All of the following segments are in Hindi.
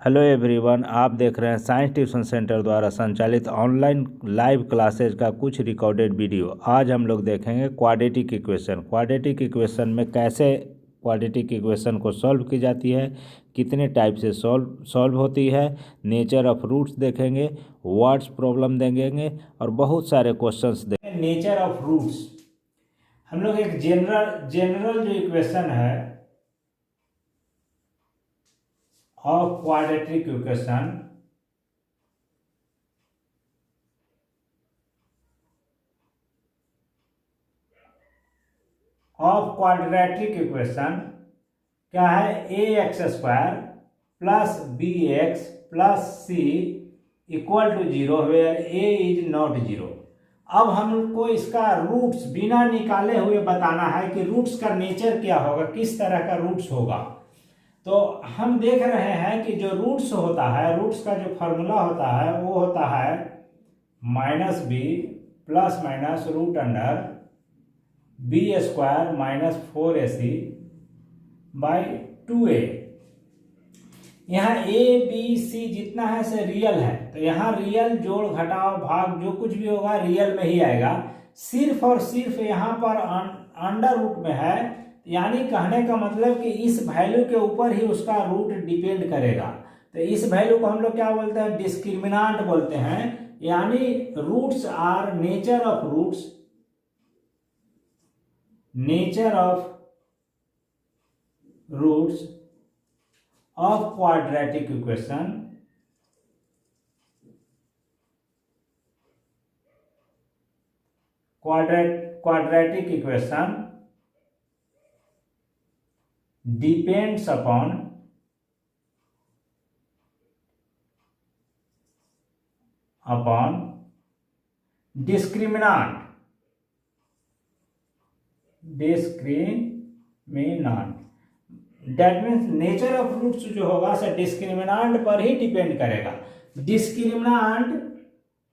हेलो एवरीवन, आप देख रहे हैं साइंस ट्यूशन सेंटर द्वारा संचालित ऑनलाइन लाइव क्लासेज का कुछ रिकॉर्डेड वीडियो। आज हम लोग देखेंगे क्वाड्रेटिक इक्वेशन। क्वाड्रेटिक इक्वेशन में कैसे क्वाड्रेटिक इक्वेशन को सॉल्व की जाती है, कितने टाइप से सॉल्व होती है, नेचर ऑफ रूट्स देखेंगे, वर्ड्स प्रॉब्लम देखेंगे और बहुत सारे क्वेश्चंस देखेंगे। नेचर ऑफ रूट्स हम लोग एक जनरल जो इक्वेशन है of quadratic equation क्या है? A X square plus B X plus C equal to zero where A is not zero. अब हमको इसका रूट्स बिना निकाले हुए बताना है कि रूट्स का नेचर क्या होगा, किस तरह का रूट्स होगा। तो हम देख रहे हैं कि जो रूट्स होता है, रूट्स का जो फॉर्मूला होता है वो होता है minus B plus minus root under B square minus 4ac by 2a। यहाँ ए बी सी जितना है से रियल है, तो यहाँ रियल जोड़ घटाव भाग जो कुछ भी होगा रियल में ही आएगा। सिर्फ और सिर्फ यहाँ पर अंडर रूट में है, यानी कहने का मतलब कि इस वैल्यू के ऊपर ही उसका रूट डिपेंड करेगा। तो इस वैल्यू को हम लोग क्या बोलते हैं? डिस्क्रिमिनांट बोलते हैं। यानी roots are nature of roots, nature of roots of quadratic equation quadratic equation depends upon discriminant that means nature of roots जो होगा से डिस्क्रिमिनांट पर ही डिपेंड करेगा। डिस्क्रिमिनांट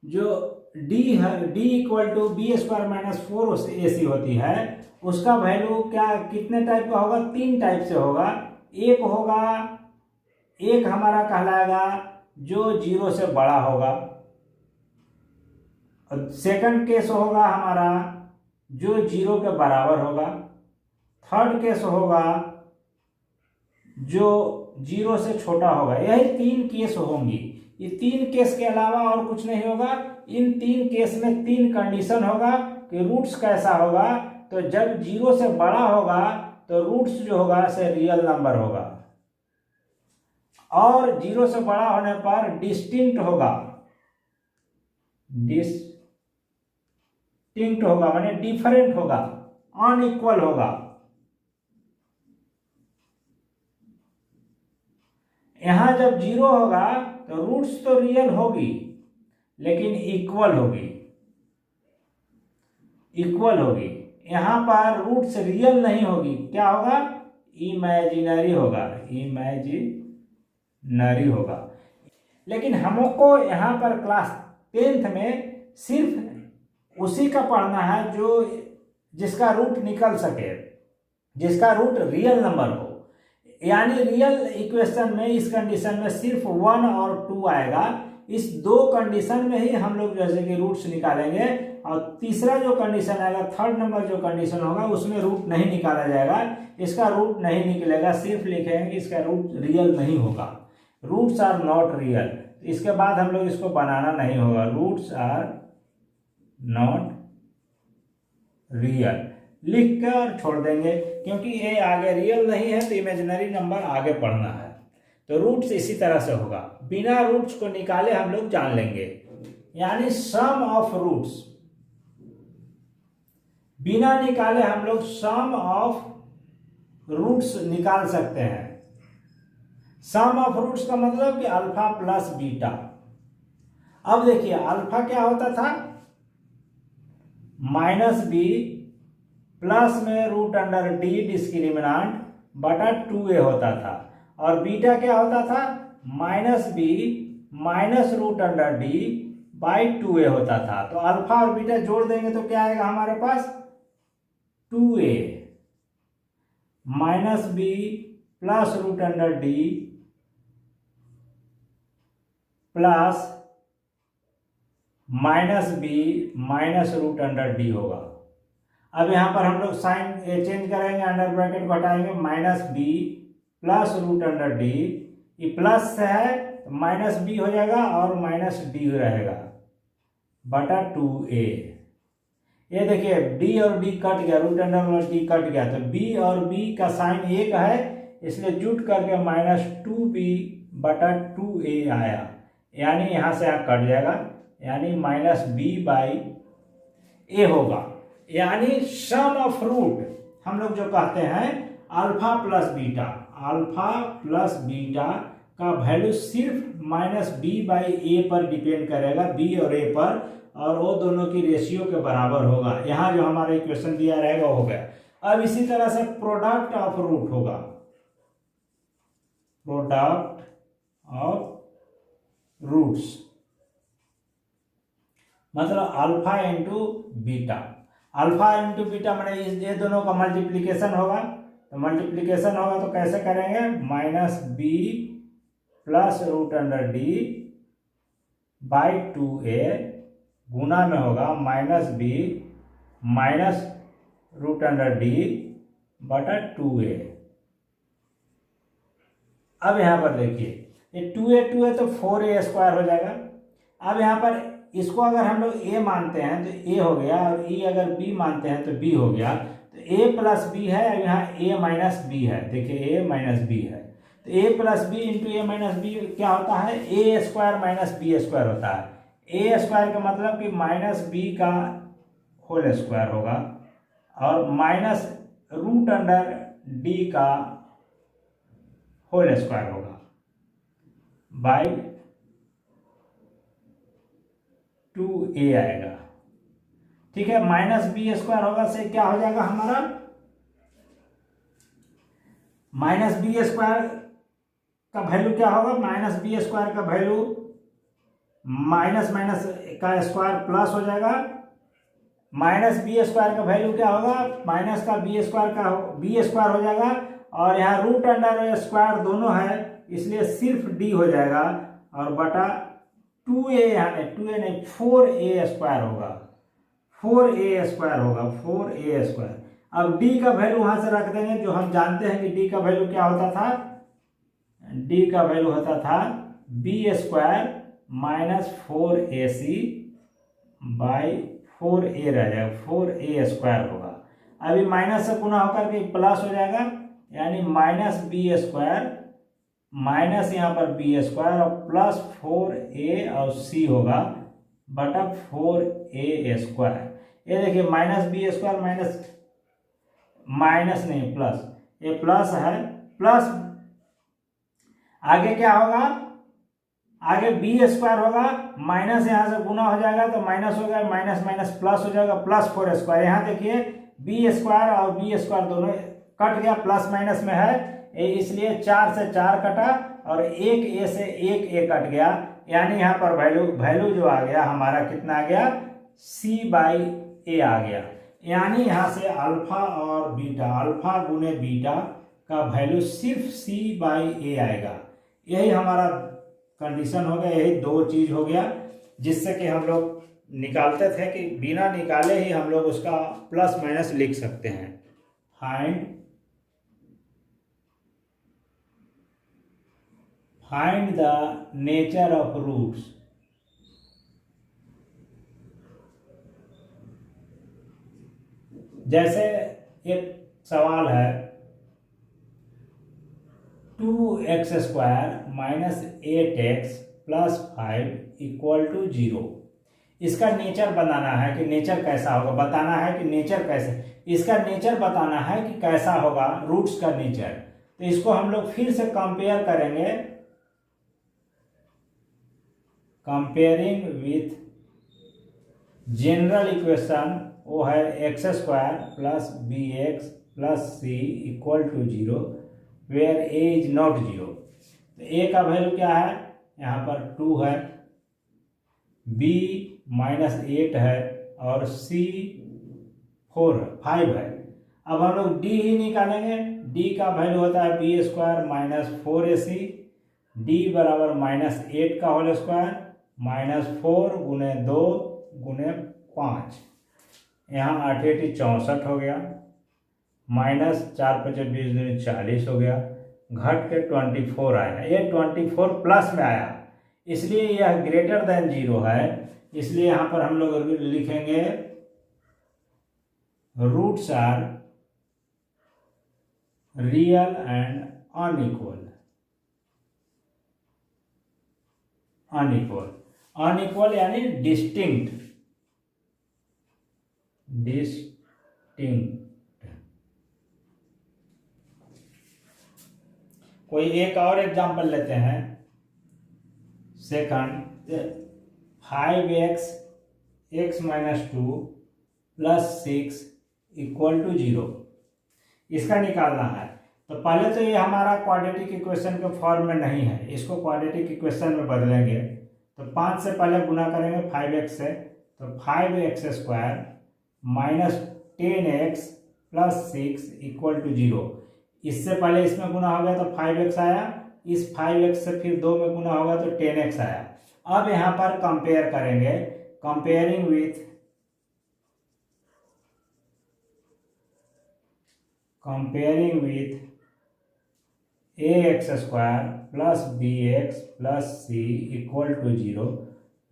जो डी है, D equal to B square minus 4ac होती है, उसका वैल्यू क्या कितने टाइप का होगा? 3 टाइप से होगा। एक होगा, एक हमारा कहलाएगा जो 0 से बड़ा होगा। सेकंड केस होगा हमारा जो 0 के बराबर होगा। थर्ड केस होगा जो 0 से छोटा होगा। यही 3 केस होंगी। ये 3 केस के अलावा और कुछ नहीं होगा। इन 3 केस में 3 कंडीशन होगा कि रूट्स कैसा होगा। तो जब 0 से बड़ा होगा तो रूट्स जो होगा से रियल नंबर होगा, और 0 से बड़ा होने पर डिस्टिंक्ट होगा। डिस्टिंक्ट होगा माने डिफरेंट होगा, अनइक्वल होगा। यहां जब 0 होगा तो रूट्स तो रियल होगी लेकिन इक्वल होगी, इक्वल होगी। यहां पर रूट्स रियल नहीं होगी, क्या होगा? इमेजिनरी होगा, इमेजिनरी होगा। लेकिन हमको यहां पर क्लास 10th में सिर्फ उसी का पढ़ना है जो जिसका रूट निकल सके, जिसका रूट रियल नंबर हो। यानी रियल इक्वेशन में इस कंडीशन में सिर्फ 1 और 2 आएगा। इस 2 कंडीशन में ही हम लोग जैसे कि रूट्स निकालेंगे, और तीसरा जो कंडीशन आएगा, थर्ड नंबर जो कंडीशन होगा, उसमें रूट नहीं निकाला जाएगा। इसका रूट नहीं निकलेगा, सिर्फ लिखेंगे कि इसका रूट रियल नहीं होगा। Roots are not real. इसके बाद हम लोग इसको बनाना नहीं होगा, रूट्स आर नॉट रियल लिख कर छोड़ देंगे, क्योंकि ये आगे रियल नहीं है तो इमेजिनरी नंबर आगे पढ़ना है। तो रूट्स इसी तरह से होगा, बिना रूट्स को निकाले हम लोग जान लेंगे। यानी सम ऑफ रूट्स, बिना निकाले हम लोग सम ऑफ रूट्स निकाल सकते हैं। सम ऑफ रूट्स का मतलब कि अल्फा प्लस बीटा। अब देखिए अल्फा क्या होता था? माइनस बी प्लस में रूट अंडर डी डिस्क्रिमिनांट बटा 2a होता था, और बीटा क्या होता था? Minus B minus root under D by 2a होता था। तो अल्फा और बीटा जोड़ देंगे तो क्या आएगा हमारे पास? 2a minus B plus root under D plus -b-√d होगा। अब यहाँ पर हम लोग साइन चेंज करेंगे, अंडर ब्रैकेट को हटाएंगे, -b +√d, ये प्लस है -b हो जाएगा और -d रहेगा बटा 2a। ये देखिए d और d कट गया, √d कट गया, तो b और b का साइन एक है, इसलिए जुट करके -2b बटा 2a आया, यानी यहाँ से आप कट जाएगा, यानी -b/a होगा। यानी सम ऑफ रूट हम लोग जो कहते हैं अल्फा प्लस बीटा का वैल्यू सिर्फ -b/a पर डिपेंड करेगा, b और a पर, और वो दोनों की रेशियो के बराबर होगा। यहाँ जो हमारा इक्वेशन दिया रहेगा वो हो गया। अब इसी तरह से प्रोडक्ट ऑफ रूट होगा, प्रोडक्ट ऑफ रूट्स मतलब alpha into beta. Alpha into beta मैंने ये दोनों का मल्टीप्लीकेशन होगा, तो मल्टीप्लीकेशन होगा तो कैसे करेंगे, -b +√d/2a गुना में होगा -b -√d/2a। अब यहाँ पर देखिए ये 2a तो 4a² हो जाएगा। अब यहाँ पर इसको अगर हम लोग a मानते हैं तो a हो गया, और e अगर b मानते हैं तो b हो गया, तो a प्लस b है, अब यहाँ a माइनस b है, देखिए a माइनस b है, तो a plus b into a minus b क्या होता है, a² माइनस b² होता है। a² का मतलब कि -b का होल स्क्वायर होगा, और -√d का होल स्क्वायर होगा बाई 2a आएगा। ठीक है, -b² होगा से क्या हो जाएगा हमारा, -b² का वैल्यू क्या होगा, -b² का वैल्यू माइनस का स्क्वायर प्लस हो जाएगा, -b² का वैल्यू क्या होगा, माइनस का b² हो जाएगा, और यहाँ √² दोनों है इसलिए सिर्फ d हो जाएगा, और बटा 2a, यहाँ 2a नहीं 4a² होगा, 4a²। अब d का वैल्यू वहां से रख देंगे, जो हम जानते हैं कि d का वैल्यू क्या होता था, d का वैल्यू होता था b² -4ac/4a रह जाएगा, 4a² होगा। अभी माइनस से गुना होकर के प्लस हो जाएगा, यानी -b² माइनस यहाँ पर b² और प्लस 4a और c होगा बटा 4a²। ये देखिए -b² माइनस नहीं प्लस, ये प्लस है, प्लस आगे क्या होगा, आगे b² होगा, माइनस यहाँ से गुना हो जाएगा तो माइनस हो गया, माइनस प्लस हो जाएगा, +4²। यहाँ देखिए b² और b² दोनों कट गया, प्लस माइनस में है, इसलिए 4 से 4 कटा और 1a से 1a कट गया, यानी यहाँ पर वैल्यू जो आ गया हमारा कितना आ गया, c/a आ गया। यानी यहाँ से अल्फा और बीटा, अल्फा गुने बीटा का वैल्यू सिर्फ c/a आएगा। यही हमारा कंडीशन हो गया, यही दो चीज हो गया जिससे कि हम लोग निकालते थे कि बिना निकाले ही हम लोग उसका प्लस माइनस लिख सकते हैं। Find the nature of roots. जैसे एक सवाल है 2x² - 8x + 5 = 0। इसका नेचर बनाना है कि नेचर कैसा होगा, बताना है कि नेचर कैसे, इसका नेचर बताना है कि कैसा होगा रूट्स का नेचर। तो इसको हम लोग फिर से कंपेयर करेंगे, कंपेयरिंग विथ जनरल इक्वेशन, वो है x² + bx + c = 0 where a is not 0। तो a का वैल्यू क्या है, यहाँ पर 2 है, b -8 है और c 5 है। अब हम लोग d ही निकालेंगे, d का वैल्यू होता है b² - 4ac डी बराबर -8 का होल स्क्वायर -4 गुने 2 गुने 5, यहाँ 8 8 64 हो गया, -4 5 20 दूनी 40 हो गया, घट के 24 आया। ये 24 प्लस में आया, इसलिए यह ग्रेटर देन 0 है। इसलिए यहाँ पर हम लोग लिखेंगे roots are real and unequal. Unequal यानी डिस्टिंक्ट। कोई एक और एग्जांपल लेते हैं। सेकंड, 5x x - 2 + 6 = 0, इसका निकालना है। तो पहले तो ये हमारा क्वाड्रेटिक इक्वेशन के फॉर्म में नहीं है, इसको क्वाड्रेटिक इक्वेशन में बदलेंगे। तो 5 से पहले गुना करेंगे 5x से, तो 5x² - 10x + 6 = 0। इससे पहले इसमें गुना हो गया तो 5x आया, इस 5x से फिर 2 में गुना होगा तो 10x आया। अब यहाँ पर कंपेयर करेंगे, comparing with ax² + bx + c = 0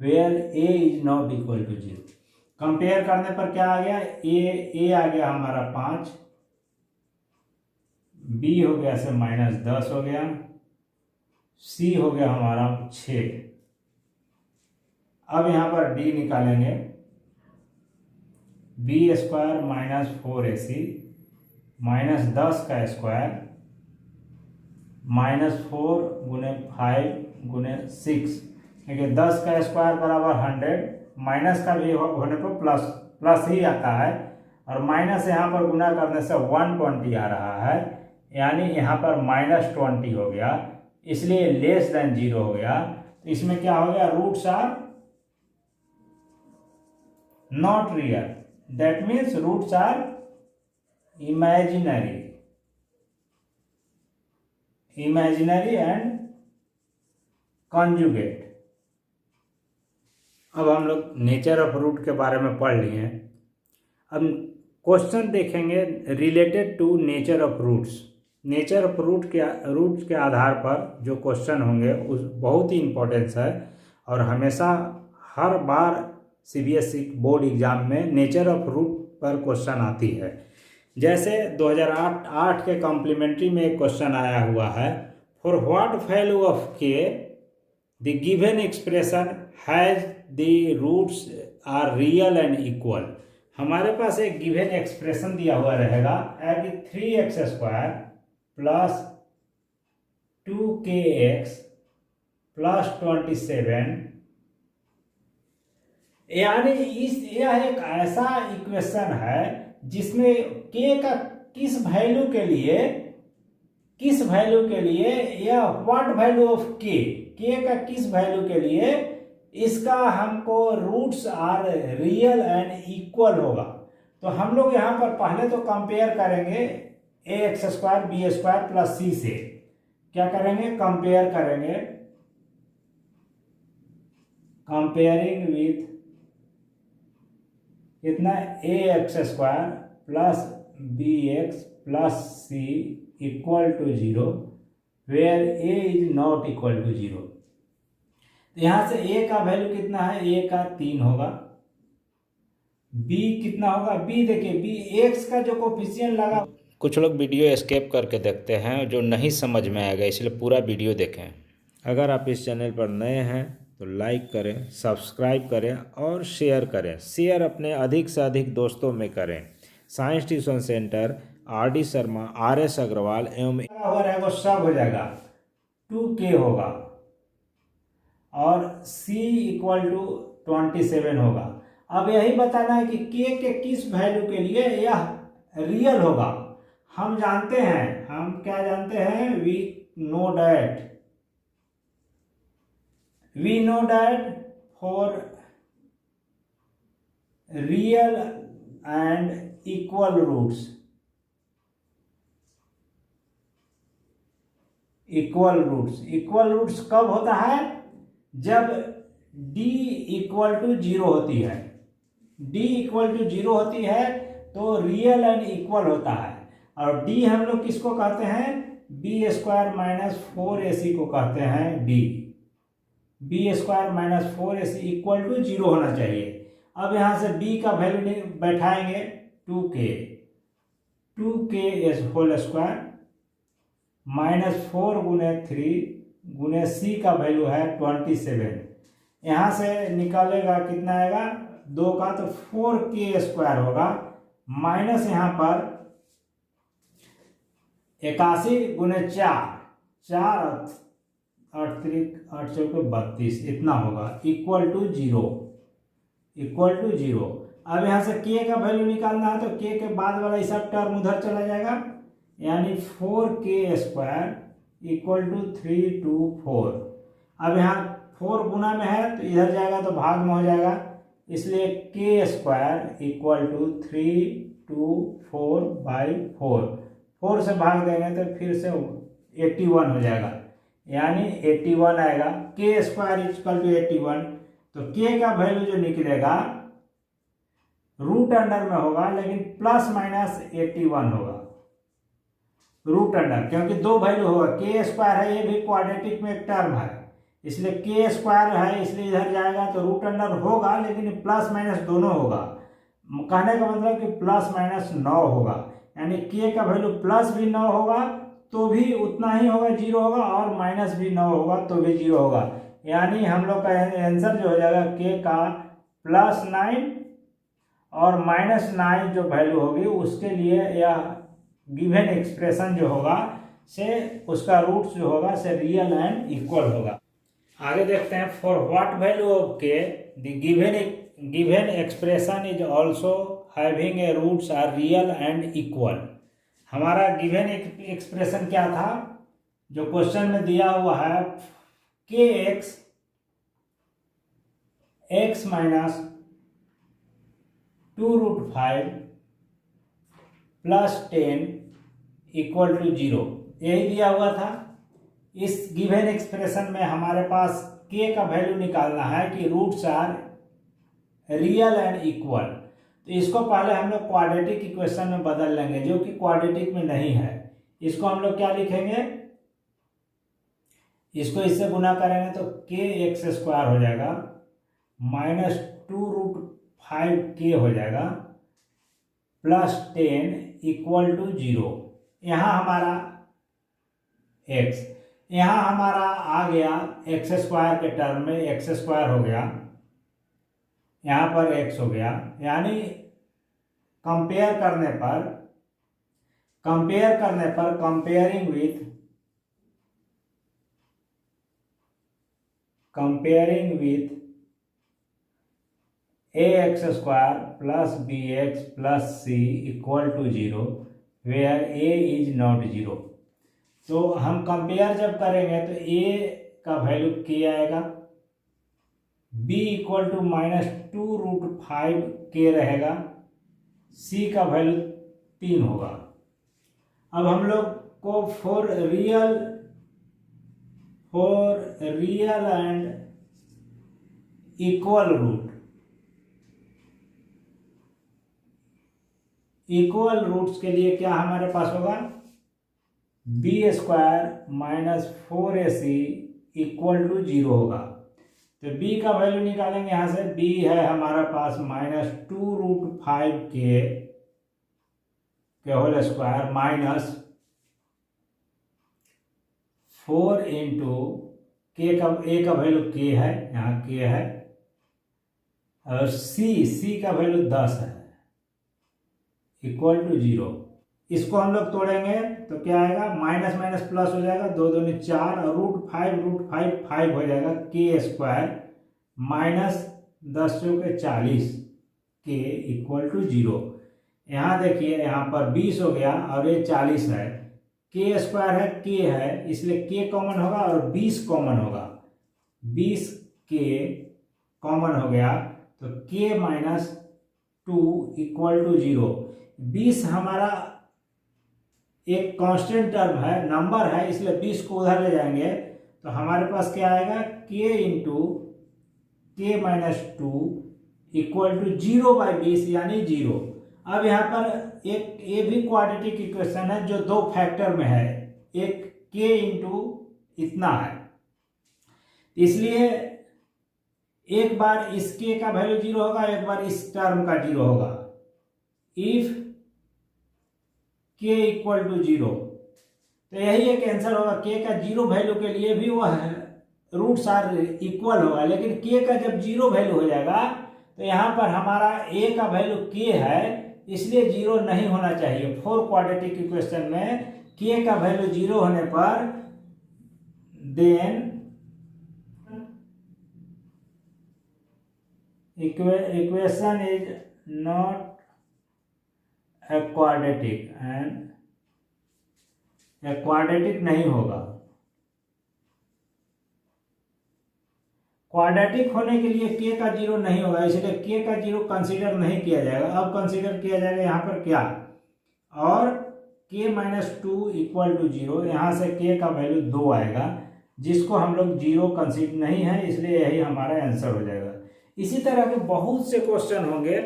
where a is not equal to 0। Compare करने पर क्या आ गया, a आ गया हमारा 5, b हो गया से -10 हो गया, c हो गया हमारा 6। अब यहाँ पर d निकालेंगे, b² - 4ac -10 का स्क्वायर -4 गुने 5 गुने 6, क्योंकि 10 का स्क्वायर बराबर 100, माइनस का भी होने पर प्लस ही आता है, और माइनस यहाँ पर गुना करने से 120 आ रहा है, यानी यहाँ पर -20 हो गया, इसलिए लेस देन 0 हो गया। तो इसमें क्या हो गया, roots are not real, that means roots are imaginary and conjugate. अब हम लोग नेचर ऑफ रूट के बारे में पढ़ लिए। अब क्वेश्चन देखेंगे related to nature of roots. Nature of root के आधार पर जो क्वेश्चन होंगे उस बहुत ही इम्पोर्टेंस है, और हमेशा हर बार CBSE बोर्ड एग्जाम में नेचर ऑफ रूट पर क्वेश्चन आती है। जैसे 2008 के कॉम्प्लीमेंट्री में एक क्वेश्चन आया हुआ है, for what value of k the given expression has the roots are real and equal. हमारे पास एक गिवन एक्सप्रेशन दिया हुआ रहेगा, 3x² + 2kx + 27, यानी यह एक ऐसा इक्वेशन है जिसमें k का किस वैल्यू के लिए या व्हाट वैल्यू ऑफ k का किस वैल्यू के लिए इसका हमको roots are real and equal होगा। तो हम लोग यहाँ पर पहले तो कंपेयर करेंगे ax² b² + c से। क्या करेंगे, कंपेयर करेंगे, कंपेयरिंग विथ इतना ax² + bx + c = 0 where a is not equal to 0। यहां से a का वैल्यू कितना है, a का 3 होगा, b कितना होगा, b देखिए b x का जो कोफिशिएंट लगा। कुछ लोग वीडियो एस्केप करके देखते हैं, जो नहीं समझ में आएगा, इसलिए पूरा वीडियो देखें। अगर आप इस चैनल पर नए हैं तो लाइक करें, सब्सक्राइब करें और शेयर करें। शेयर अपने अधिक से अधिक दोस्तों में करें। Science tuition centre, RD Sharma, RS Agarwal एवं हो रहेगा सब हो जाएगा, 2k होगा और c = 27 होगा। अब यही बताना है कि k के किस वैल्यू के लिए यह रियल होगा। हम जानते हैं, हम क्या जानते हैं, we know that for real and equal roots equal roots कब होता है? जब d इक्वल टू जीरो होती है। d इक्वल टू जीरो होती है तो रियल एंड इक्वल होता है। और d हम लोग किसको कहते हैं? बी स्क्वायर माइनस 4ac को कहते हैं d। B square minus 4ac equal to zero होना चाहिए। अब यहां से b का वैल्यू बैठाएंगे 2k होल स्क्वायर माइनस 4 गुने 3 गुने c का वैल्यू है 27। यहां से निकालेगा कितना आएगा 2 का, तो 4k स्क्वायर होगा माइनस यहाँ पर 81 गुने 4 8 चौके 32 इतना होगा इक्वल टू जीरो। अब यहाँ से k का वैल्यू निकालना है तो k के बाद वाला सब टर्म उधर चला जाएगा, यानी 4k स्क्वायर इक्वल टू 324। अब यहाँ 4 गुना में है तो इधर जाएगा तो भाग में हो जाएगा, इसलिए k स्क्वायर इक्वल टू 324/4। 4 से भाग देंगे तो फिर से 81 हो जाएगा, यानी 81 आएगा। k स्क्वायर इक्वल टू 81, तो k का वैल्यू जो निकलेगा रूट अंडर में होगा, लेकिन प्लस माइनस 81 होगा रूट अंडर, क्योंकि दो वैल्यू होगा। k स्क्वायर है, ये भी क्वाड्रेटिक में एक टर्म है, इसलिए k स्क्वायर है, इसलिए इधर जाएगा तो रूट अंडर होगा, लेकिन प्लस माइनस दोनों होगा। कहने का मतलब कि प्लस माइनस 9 होगा, यानी k का वैल्यू प्लस भी 9 होगा तो भी उतना ही होगा, 0 होगा, और माइनस भी 9 होगा तो भी 0 होगा। यानी हम लोग का आंसर जो हो जाएगा k का +9 और -9 जो वैल्यू होगी उसके लिए यह गिवन एक्सप्रेशन जो होगा से उसका रूट्स जो होगा से रियल एंड इक्वल होगा। आगे देखते हैं, for what value of k the given expression is also having a roots are real and equal. हमारा गिवन एक्सप्रेशन क्या था जो क्वेश्चन में दिया हुआ है, kx x minus 2√5 + 10 equal to 0, यही दिया हुआ था। इस गिवन एक्सप्रेशन में हमारे पास k का वैल्यू निकालना है कि roots are real and equal. तो इसको पहले हम लोग क्वाड्रेटिक इक्वेशन में बदल लेंगे, जो कि क्वाड्रेटिक में नहीं है। इसको हम लोग क्या लिखेंगे, इसको इससे गुना करेंगे तो kx² हो जाएगा माइनस 2√5k हो जाएगा + 10 इक्वल टू 0। यहाँ हमारा x, यहाँ हमारा आ गया x² के टर्म में x² हो गया, यहाँ पर x हो गया, यानी कंपेयर करने पर comparing with ax² + bx + c equal to 0 where a is not 0। तो हम कंपेयर जब करेंगे तो a का वैल्यू k आएगा, b इक्वल टू -2√5k रहेगा, c का वैल्यू 3 होगा। अब हम लोग को for real and equal roots के लिए क्या हमारे पास होगा, b² - 4ac इक्वल टू 0 होगा। तो b का वैल्यू निकालेंगे, यहाँ से b है हमारा पास -2√5k whole square minus 4 into a का वैल्यू k है, यहाँ k है, और c का वैल्यू 10 है इक्वल टू 0। इसको हम लोग तोड़ेंगे तो क्या आएगा, माइनस माइनस प्लस हो जाएगा, 2 दूनी 4 और √5 5 हो जाएगा, k² माइनस 10 चौके 40 k इक्वल टू 0। यहाँ देखिए यहाँ पर 20 हो गया और ये 40 है, k² है k है, इसलिए k कॉमन होगा और 20 कॉमन होगा, 20k कॉमन हो गया तो k - 2 इक्वल टू 0। 20 हमारा एक कांस्टेंट टर्म है, नंबर है, इसलिए 20 को उधर ले जाएंगे तो हमारे पास क्या आएगा, k इंटू के माइनस टू इक्वल टू 0/20 यानी 0। अब यहाँ पर एक ये भी क्वाड्रेटिक इक्वेशन है जो दो फैक्टर में है, एक k इंटू इतना है, इसलिए एक बार इस k का वैल्यू 0 होगा, एक बार इस टर्म का 0 होगा। इफ k इक्वल टू 0, तो यही एक आंसर होगा। k का 0 वैल्यू के लिए भी वह रूट्स आर इक्वल होगा, लेकिन k का जब 0 वैल्यू हो जाएगा तो यहाँ पर हमारा a का वैल्यू k है, इसलिए 0 नहीं होना चाहिए। 4 क्वाड्रेटिक इक्वेशन में k का वैल्यू 0 होने पर then equation is not a quadratic and a quadratic नहीं होगा। क्वाड्रेटिक होने के लिए k का 0 नहीं होगा, इसलिए k का 0 कंसीडर नहीं किया जाएगा। अब कंसीडर किया जाएगा यहाँ पर क्या, और k minus two equal to 0, यहाँ से k का वैल्यू 2 आएगा, जिसको हम लोग 0 कंसीडर नहीं है, इसलिए यही हमारा आंसर हो जाएगा। इसी तरह के बहुत से क्वेश्चन होंगे,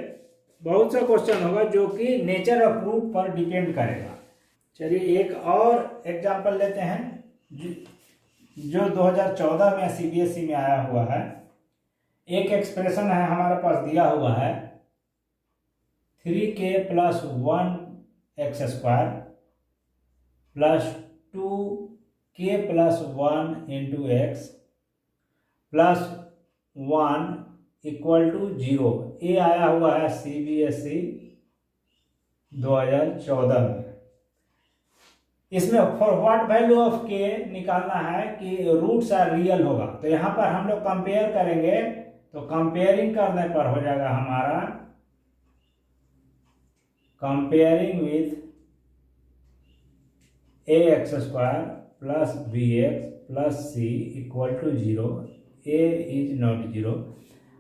बहुत सा क्वेश्चन होगा जो कि नेचर ऑफ रूट पर डिपेंड करेगा। चलिए एक और एग्जांपल लेते हैं जो 2014 में CBSE में आया हुआ है। एक एक्सप्रेशन है हमारे पास दिया हुआ है 3k plus 1x² plus 2k plus 1 into x plus 1 equal to 0। ये आया हुआ है CBSE 2014 में। इसमें for what value of k निकालना है कि रूट्स आर रियल होगा। तो यहाँ पर हम लोग कंपेयर करेंगे, तो कंपेयरिंग करने पर हो जाएगा हमारा comparing with ax² plus bx plus c equal to 0, a is not 0।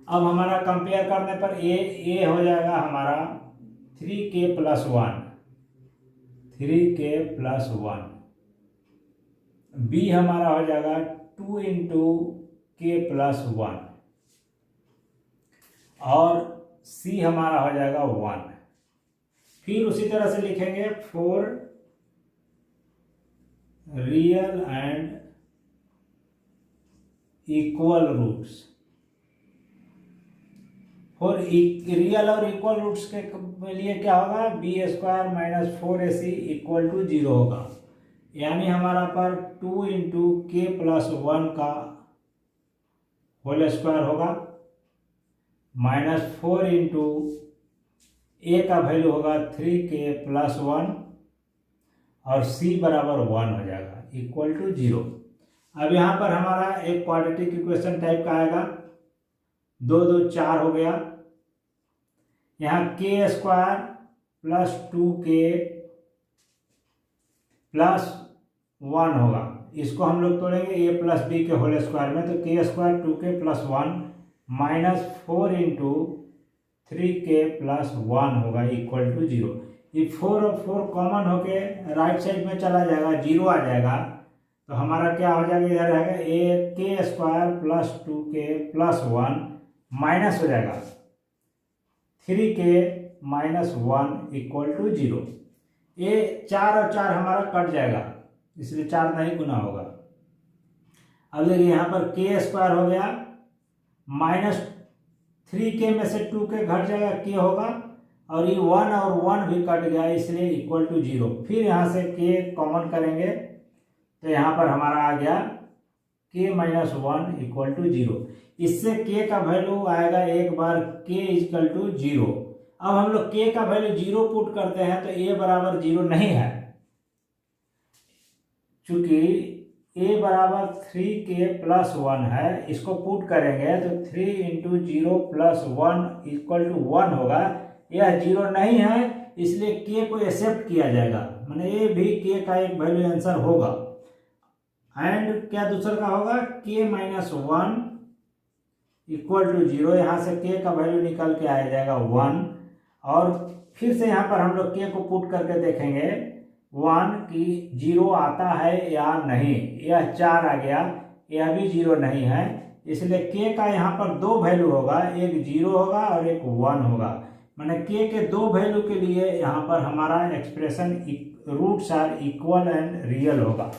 अब हमारा कंपेयर करने पर a हो जाएगा हमारा 3k plus 1, 3k plus 1, b हमारा हो जाएगा 2 इंटू k प्लस 1 और c हमारा हो जाएगा 1। फिर उसी तरह से लिखेंगे for real and equal roots. For real और इक्वल रूट्स के लिए क्या होगा, b² minus 4ac equal to 0 होगा, यानी हमारा पर 2 इंटू के प्लस 1 का होल स्क्वायर होगा माइनस 4 इंटू ए का वैल्यू होगा 3k प्लस 1 और c बराबर 1 हो जाएगा इक्वल टू 0। अब यहाँ पर हमारा एक क्वाड्रेटिक इक्वेशन टाइप का आएगा, 2 2 4 हो गया, यहाँ k² प्लस 2k प्लस 1 होगा, इसको हम लोग तोड़ेंगे a प्लस b के होल स्क्वायर में, तो k² 2k plus 1 minus 4 into 3k plus 1 होगा इक्वल टू 0। ये 4 और 4 कॉमन होके राइट साइड में चला जाएगा, 0 आ जाएगा, तो हमारा क्या हो जाएगा, इधर रहेगा k² plus 2k plus 1 minus हो जाएगा 3k माइनस 1 इक्वल टू 0। ये 4 और 4 हमारा कट जाएगा, इसलिए 4 नहीं गुना होगा। अब देखिए यहाँ पर k² हो गया माइनस 3k में से 2k घट जाएगा, k होगा, और ये 1 और 1 भी कट गया, इसलिए इक्वल टू 0। फिर यहाँ से k कॉमन करेंगे तो यहाँ पर हमारा आ गया k माइनस 1 इक्वल टू 0। इससे k का वैल्यू आएगा एक बार k इक्वल टू 0। अब हम लोग k का वैल्यू 0 पुट करते हैं तो a बराबर 0 नहीं है, चूंकि a बराबर 3k प्लस 1 है, इसको पुट करेंगे तो 3 इंटू 0 प्लस 1 इक्वल टू 1 होगा। यह 0 नहीं है, इसलिए k को एक्सेप्ट किया जाएगा, माने ये भी k का एक वैल्यू आंसर होगा। एंड क्या दूसरा का होगा, k माइनस 1 इक्वल टू 0, यहाँ से k का वैल्यू निकल के आ जाएगा 1, और फिर से यहाँ पर हम लोग k को पुट करके देखेंगे, 1 कि 0 आता है या नहीं। यह 4 आ गया, यह भी 0 नहीं है, इसलिए k का यहाँ पर दो वैल्यू होगा, एक 0 होगा और एक 1 होगा। माने k के दो वैल्यू के लिए यहाँ पर हमारा expression roots are equal and real होगा।